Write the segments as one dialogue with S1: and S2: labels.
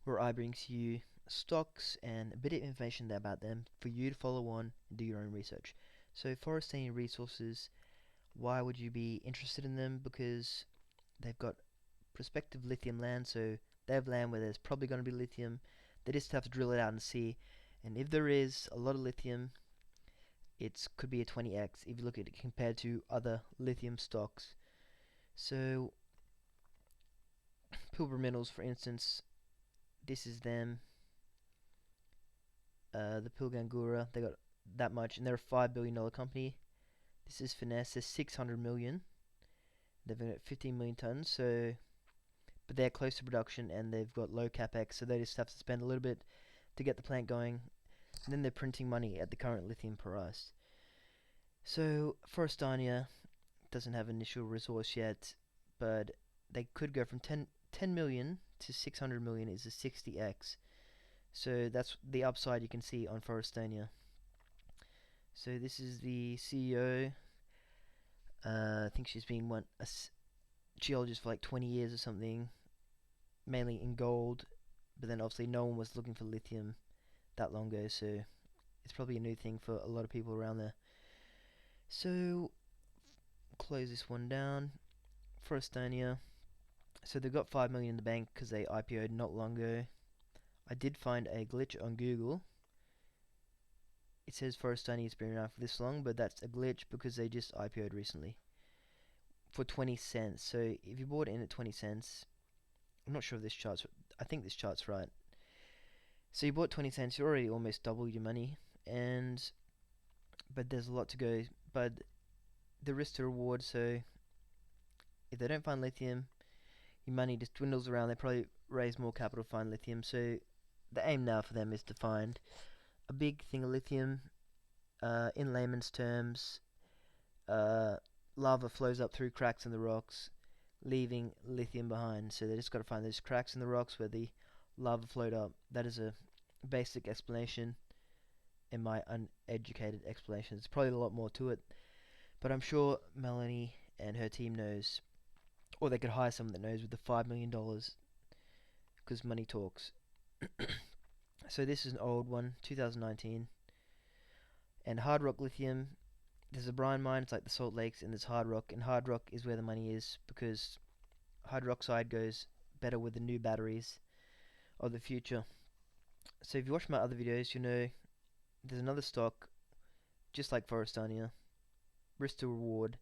S1: where I bring to you stocks and a bit of information about them for you to follow on and do your own research. So, Forestania Resources, why would you be interested in them? Because they've got prospective lithium land, so they have land where there's probably going to be lithium. They just have to drill it out and see. And if there is a lot of lithium, it could be a 20x if you look at it compared to other lithium stocks. So, Pilbara Minerals, for instance, this is them. The Pilgangoora, they got that much, and they're a $5 billion company. This is Finesse, they're 600 million. They've got 15 million tons, so but they're close to production and they've got low capex, so they just have to spend a little bit to get the plant going. And then they're printing money at the current lithium price. So Forestania doesn't have initial resource yet, but they could go from 10 million to 600 million is a 60x. So that's the upside you can see on Forestania. So this is the CEO. I think she's been a geologist for like 20 years or something, mainly in gold. But then obviously no one was looking for lithium that long ago, so it's probably a new thing for a lot of people around there. So close this one down. Forestania. So they've got 5 million in the bank because they IPO'd not long ago. I did find a glitch on Google. It says Forestania's been around for this long, but that's a glitch because they just IPO'd recently for 20 cents. So if you bought in at 20 cents, I'm not sure if this chart's, I think this chart's right. So you bought 20 cents, you already almost doubled your money, and but there's a lot to go. But the risk to reward, so if they don't find lithium, your money just dwindles around. They probably raise more capital to find lithium. So the aim now for them is to find a big thing of lithium. In layman's terms, uh, lava flows up through cracks in the rocks, leaving lithium behind. So they just got to find those cracks in the rocks where the lava flowed up. That is a basic explanation in my uneducated explanation. There's probably a lot more to it, but I'm sure Melanie and her team knows, or they could hire someone that knows with the $5 million, because money talks. So this is an old one, 2019, and Hard Rock Lithium. There's a brine mine. It's like the Salt Lakes, and there's Hard Rock, and Hard Rock is where the money is because hydroxide goes better with the new batteries of the future. So if you watch my other videos, you know there's another stock just like Forestania, risk to reward,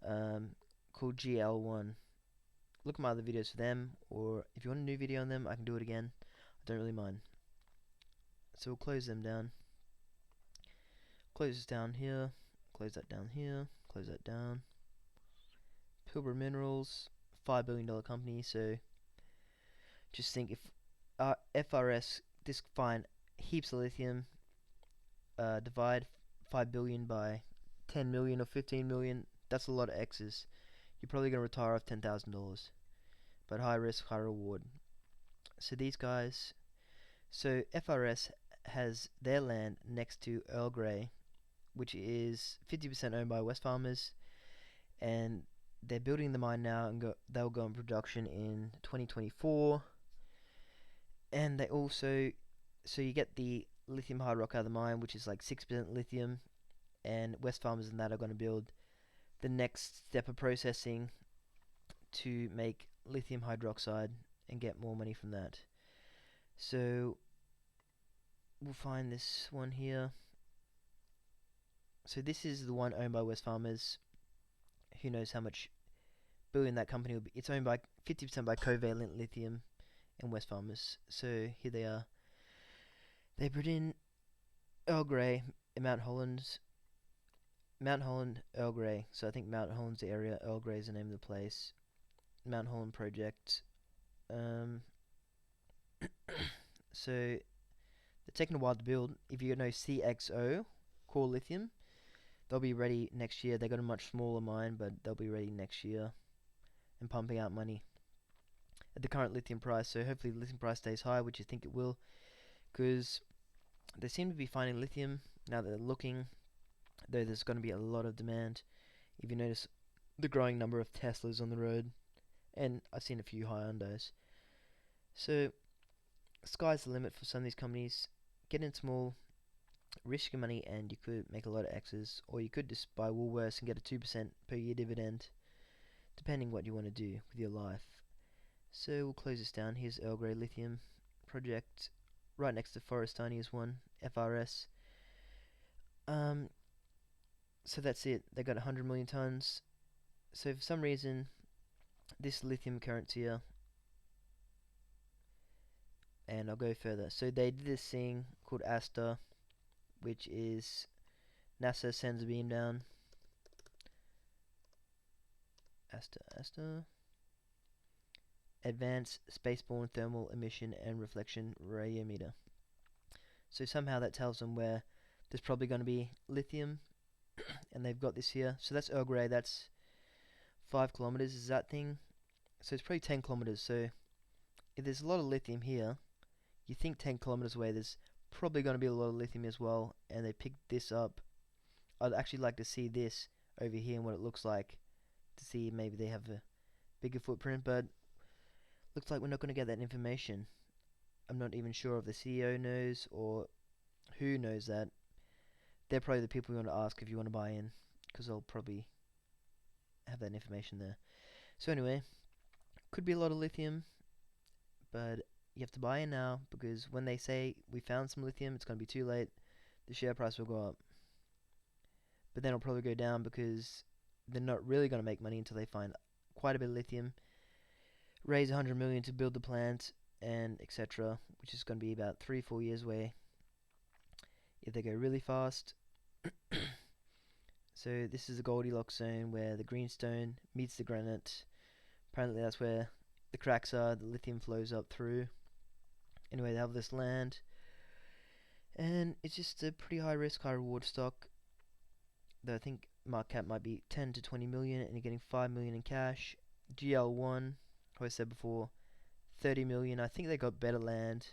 S1: um, called GL1. Look at my other videos for them, or if you want a new video on them, I can do it again. I don't really mind. So we'll close them down. Close this down here. Close that down here. Close that down. Pilbara Minerals, $5 billion company. So just think if FRS this find heaps of lithium, divide 5 billion by 10 million or 15 million. That's a lot of X's. You're probably gonna retire off $10,000, but high risk, high reward. So these guys, so FRS has their land next to Earl Grey, which is 50% owned by Wesfarmers, and they're building the mine now, and they'll go in production in 2024. And they also, so you get the lithium hard rock out of the mine, which is like 6% lithium, and Wesfarmers and that are going to build the next step of processing to make lithium hydroxide and get more money from that. So we'll find this one here. So this is the one owned by Wesfarmers. Who knows how much billion that company will be. It's owned by 50% by Covalent Lithium and Wesfarmers. So here they are. They put in Earl Grey in Mount Holland, Earl Grey. So I think Mount Holland's the area. Earl Grey is the name of the place. Mount Holland project. Um, so they're taking a while to build. If you know CXO, Core Lithium, they'll be ready next year. They got a much smaller mine, but they'll be ready next year and pumping out money at the current lithium price. So hopefully the lithium price stays high, which I think it will, because they seem to be finding lithium now that they're looking, though there's going to be a lot of demand. If you notice the growing number of Teslas on the road, and I've seen a few Hyundais. So sky's the limit for some of these companies. Get in small, risk your money, and you could make a lot of X's, or you could just buy Woolworths and get a 2% per year dividend, depending what you want to do with your life. So we'll close this down. Here's Earl Grey Lithium project, right next to Forestania's one, FRS. Um, so that's it. They got 100 million tons. So for some reason, this lithium current's here, and I'll go further. So they did this thing called ASTA, which is NASA sends a beam down. ASTA. Advanced Spaceborne Thermal Emission and Reflection Radiometer. So somehow that tells them where there's probably going to be lithium, and they've got this here. So that's Earl Grey. That's 5 kilometers is that thing. So it's probably 10 kilometers. So if there's a lot of lithium here, you think 10 kilometers away there's probably going to be a lot of lithium as well, and they picked this up. I'd actually like to see this over here and what it looks like, to see maybe they have a bigger footprint, but looks like we're not going to get that information. I'm not even sure if the CEO knows or who knows that. They're probably the people you want to ask if you want to buy in, because they'll probably have that information there. So anyway, could be a lot of lithium, but you have to buy in now, because when they say we found some lithium, it's going to be too late. The share price will go up, but then it'll probably go down because they're not really going to make money until they find quite a bit of lithium, raise 100 million to build the plant, and etc., which is going to be about 3-4 years away if they go really fast. So this is the Goldilocks zone where the greenstone meets the granite. Apparently that's where the cracks are, the lithium flows up through. Anyway, they have this land, and it's just a pretty high risk, high reward stock. Though I think market cap might be 10 to 20 million, and you're getting 5 million in cash. GL1, how I said before, 30 million. I think they got better land,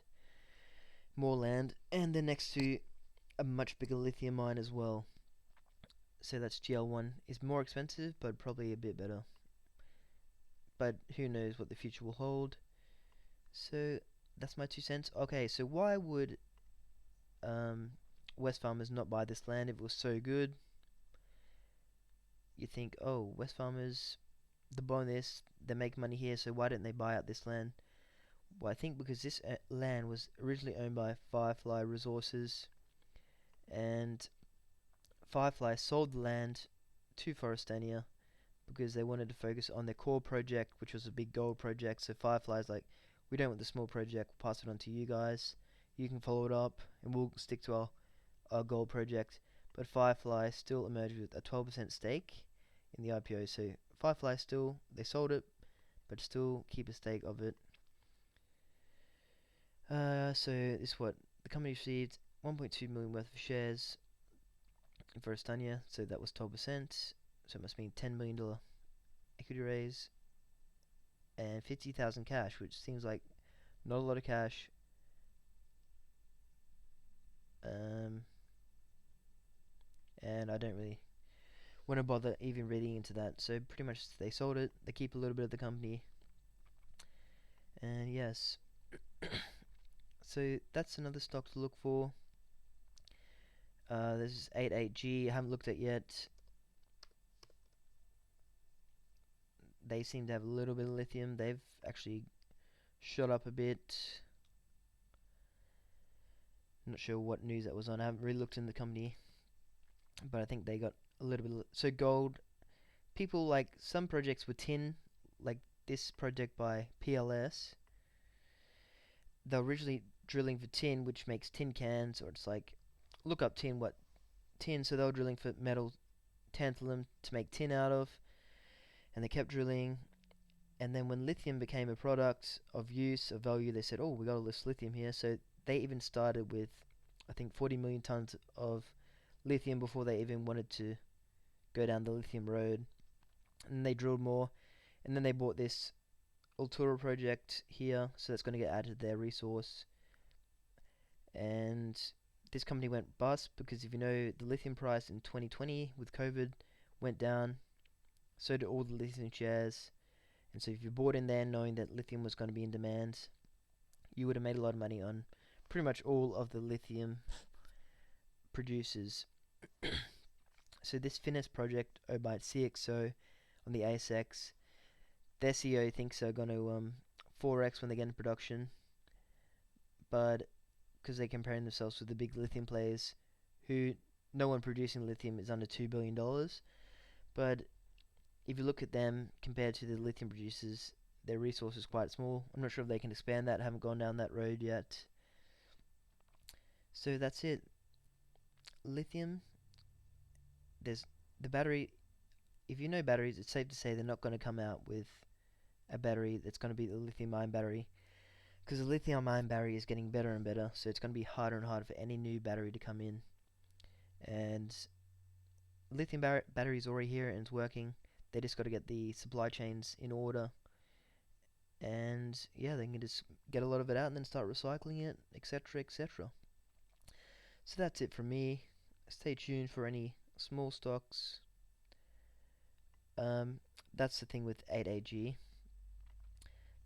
S1: more land, and they're next to a much bigger lithium mine as well. So that's GL1. Is more expensive, but probably a bit better. But who knows what the future will hold. So that's my 2 cents. Okay, so why would Wesfarmers not buy this land if it was so good? You think, oh, Wesfarmers, they're buying this, they make money here, so why didn't they buy out this land? Well, I think because this land was originally owned by Firefly Resources, and Firefly sold the land to Forestania because they wanted to focus on their core project, which was a big gold project. So Firefly's like, we don't want the small project, we'll pass it on to you guys. You can follow it up, and we'll stick to our gold project. But Firefly still emerged with a 12% stake in the IPO. So Firefly still, they sold it, but still keep a stake of it. So this is what the company received: 1.2 million worth of shares in Forestania. So that was 12%. So it must mean $10 million equity raise and 50,000 cash, which seems like not a lot of cash. And I don't really want to bother even reading into that. So pretty much they sold it. They keep a little bit of the company. And yes, so that's another stock to look for. There's 88G. I haven't looked at yet. They seem to have a little bit of lithium. They've actually shot up a bit. I'm not sure what news that was on. I haven't really looked in the company, but I think they got a little bit. So gold, people like some projects with tin, like this project by PLS. They're originally drilling for tin, which makes tin cans, or it's like, look up tin, what tin. So they were drilling for metal tantalum to make tin out of, and they kept drilling. And then when lithium became a product of use, of value, they said, oh, we got all this lithium here. So they even started with, I think, 40 million tons of lithium before they even wanted to go down the lithium road. And they drilled more. And then they bought this Altura project here, so that's going to get added to their resource. And this company went bust because if you know, the lithium price in 2020 with COVID went down. So did all the lithium shares. And so if you bought in there knowing that lithium was going to be in demand, you would have made a lot of money on pretty much all of the lithium producers. So this Finniss project, owned by CXO on the ASX, their CEO thinks they're going to 4x when they get into production, but because they're comparing themselves with the big lithium players, who no one producing lithium is under $2 billion. But if you look at them compared to the lithium producers, their resource is quite small. I'm not sure if they can expand that. Haven't gone down that road yet. So that's it. Lithium. There's the battery. If you know batteries, it's safe to say they're not going to come out with a battery that's going to be the lithium-ion battery, because the lithium-ion battery is getting better and better. So it's going to be harder and harder for any new battery to come in. And lithium battery is already here and it's working. They just got to get the supply chains in order, and yeah, they can just get a lot of it out and then start recycling it, etc., etc. So that's it from me. Stay tuned for any small stocks. That's the thing with 8AG.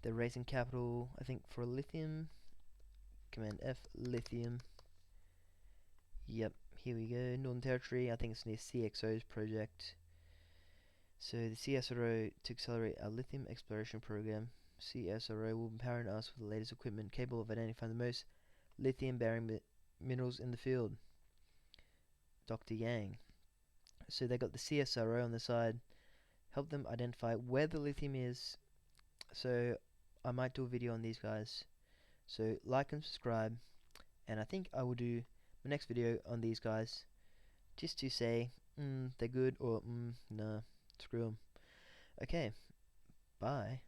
S1: They're raising capital, I think, for lithium. Command F, lithium. Yep, here we go. Northern Territory, I think it's near CXO's project. So the CSRO to accelerate our lithium exploration program. CSRO will be empowering us with the latest equipment capable of identifying the most lithium-bearing minerals in the field. Dr. Yang. So they got the CSRO on the side, help them identify where the lithium is. So I might do a video on these guys. So like and subscribe, and I think I will do my next video on these guys, just to say they're good or nah, screw them. Okay, bye.